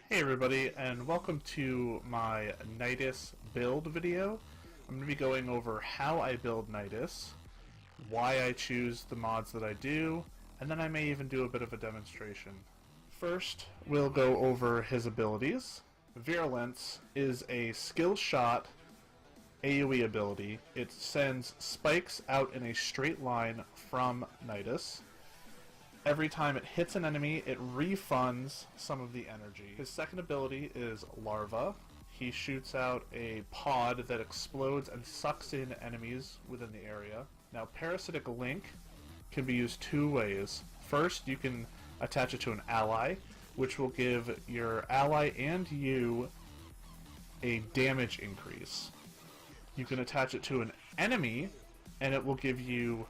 Hey everybody, and welcome to my Nidus build video. I'm going to be going over how I build Nidus, why I choose the mods that I do, and then I may even do a bit of a demonstration. First, we'll go over his abilities. Virulence is a skill shot AoE ability. It sends spikes out in a straight line from Nidus. Every time it hits an enemy, it refunds some of the energy. His second ability is Larva. He shoots out a pod that explodes and sucks in enemies within the area. Now, Parasitic Link can be used two ways. First, you can attach it to an ally, which will give your ally and you a damage increase. You can attach it to an enemy, and it will give you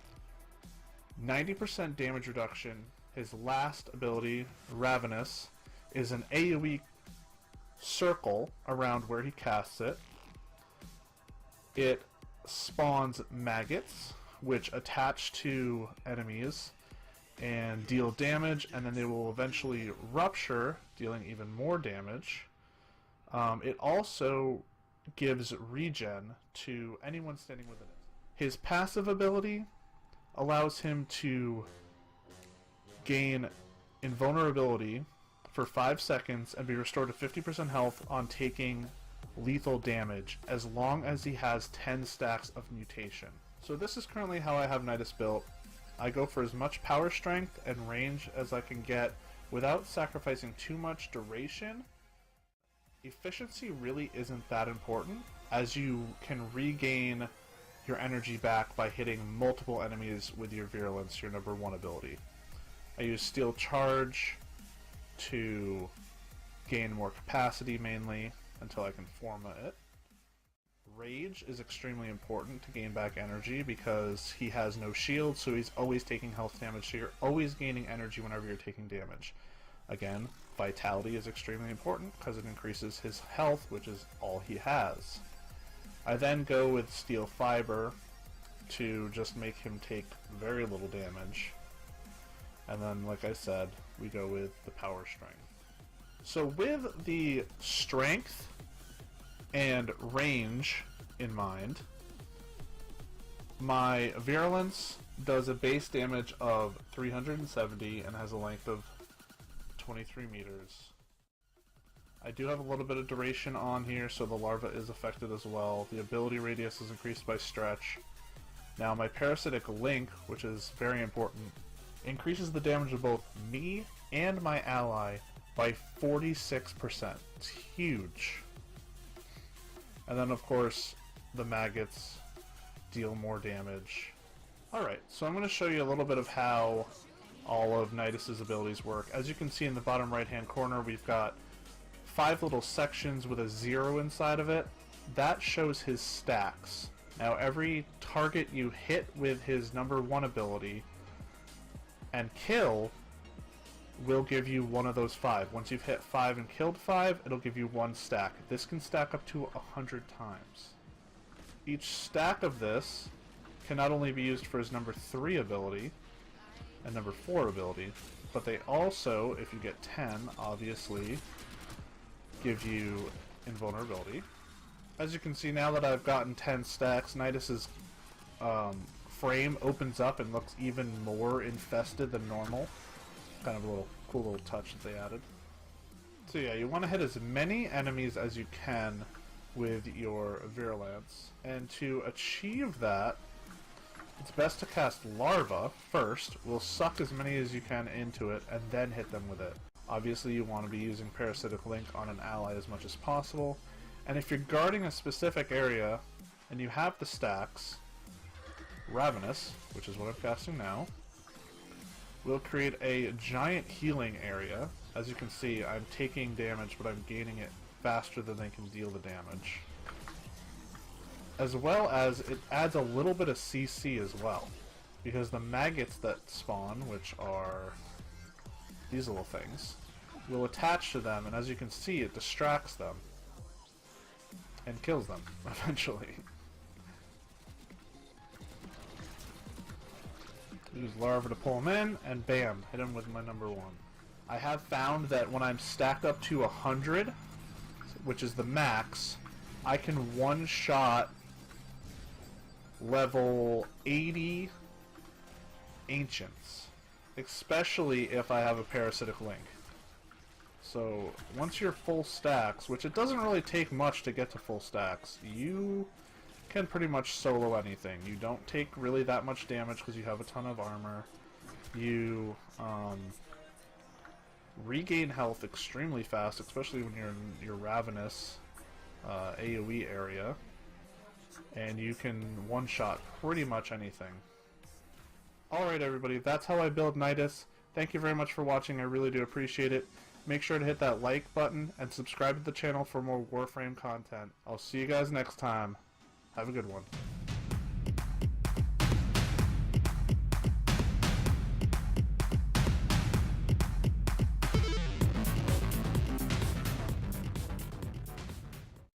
90% damage reduction. His last ability, Ravenous, is an AoE circle around where he casts it. It spawns maggots, which attach to enemies and deal damage, and then they will eventually rupture, dealing even more damage. It also gives regen to anyone standing within it. His passive ability allows him to gain invulnerability for 5 seconds and be restored to 50% health on taking lethal damage as long as he has 10 stacks of mutation. So this is currently how I have Nidus built. I go for as much power strength and range as I can get without sacrificing too much duration. Efficiency really isn't that important, as you can regain your energy back by hitting multiple enemies with your Virulence, your number 1 ability. I use Steel Charge to gain more capacity mainly until I can forma it. Rage is extremely important to gain back energy because he has no shield, so he's always taking health damage, so you're always gaining energy whenever you're taking damage. Again, Vitality is extremely important because it increases his health, which is all he has. I then go with Steel Fiber to just make him take very little damage. And then, like I said, we go with the Power Strength. So with the strength and range in mind, my Virulence does a base damage of 370 and has a length of 23 meters. I do have a little bit of duration on here, so the larva is affected as well. The ability radius is increased by stretch. Now my Parasitic Link, which is very important, increases the damage of both me and my ally by 46%. It's huge. And then of course the maggots deal more damage. Alright, so I'm going to show you a little bit of how all of Nidus's abilities work. As you can see in the bottom right hand corner, we've got 5 little sections with a 0 inside of it. That shows his stacks. Now every target you hit with his number 1 ability and kill will give you one of those 5. Once you've hit 5 and killed 5, it'll give you 1 stack. This can stack up to 100 times. Each stack of this can not only be used for his number 3 ability and number 4 ability, but they also, if you get 10, obviously, give you invulnerability. As you can see, now that I've gotten 10 stacks, Nidus's frame opens up and looks even more infested than normal. Kind of a cool little touch that they added. So yeah, you want to hit as many enemies as you can with your Virulence, and to achieve that, it's best to cast Larva first. We'll suck as many as you can into it, and then hit them with it. Obviously you want to be using Parasitic Link on an ally as much as possible, and if you're guarding a specific area, and you have the stacks, Ravenous, which is what I'm casting now, will create a giant healing area. As you can see, I'm taking damage, but I'm gaining it faster than they can deal the damage. As well as, it adds a little bit of CC as well, because the maggots that spawn, which are these little things, will attach to them, and as you can see, it distracts them and kills them eventually. Use Larva to pull him in, and bam, hit him with my number 1. I have found that when I'm stacked up to 100, which is the max, I can one-shot level 80 ancients, especially if I have a parasitic link. So once you're full stacks, which it doesn't really take much to get to full stacks, you can pretty much solo anything. You don't take really that much damage because you have a ton of armor. You regain health extremely fast, especially when you're in your Ravenous AoE area. And you can one-shot pretty much anything. Alright everybody, that's how I build Nidus. Thank you very much for watching, I really do appreciate it. Make sure to hit that like button and subscribe to the channel for more Warframe content. I'll see you guys next time. Have a good one.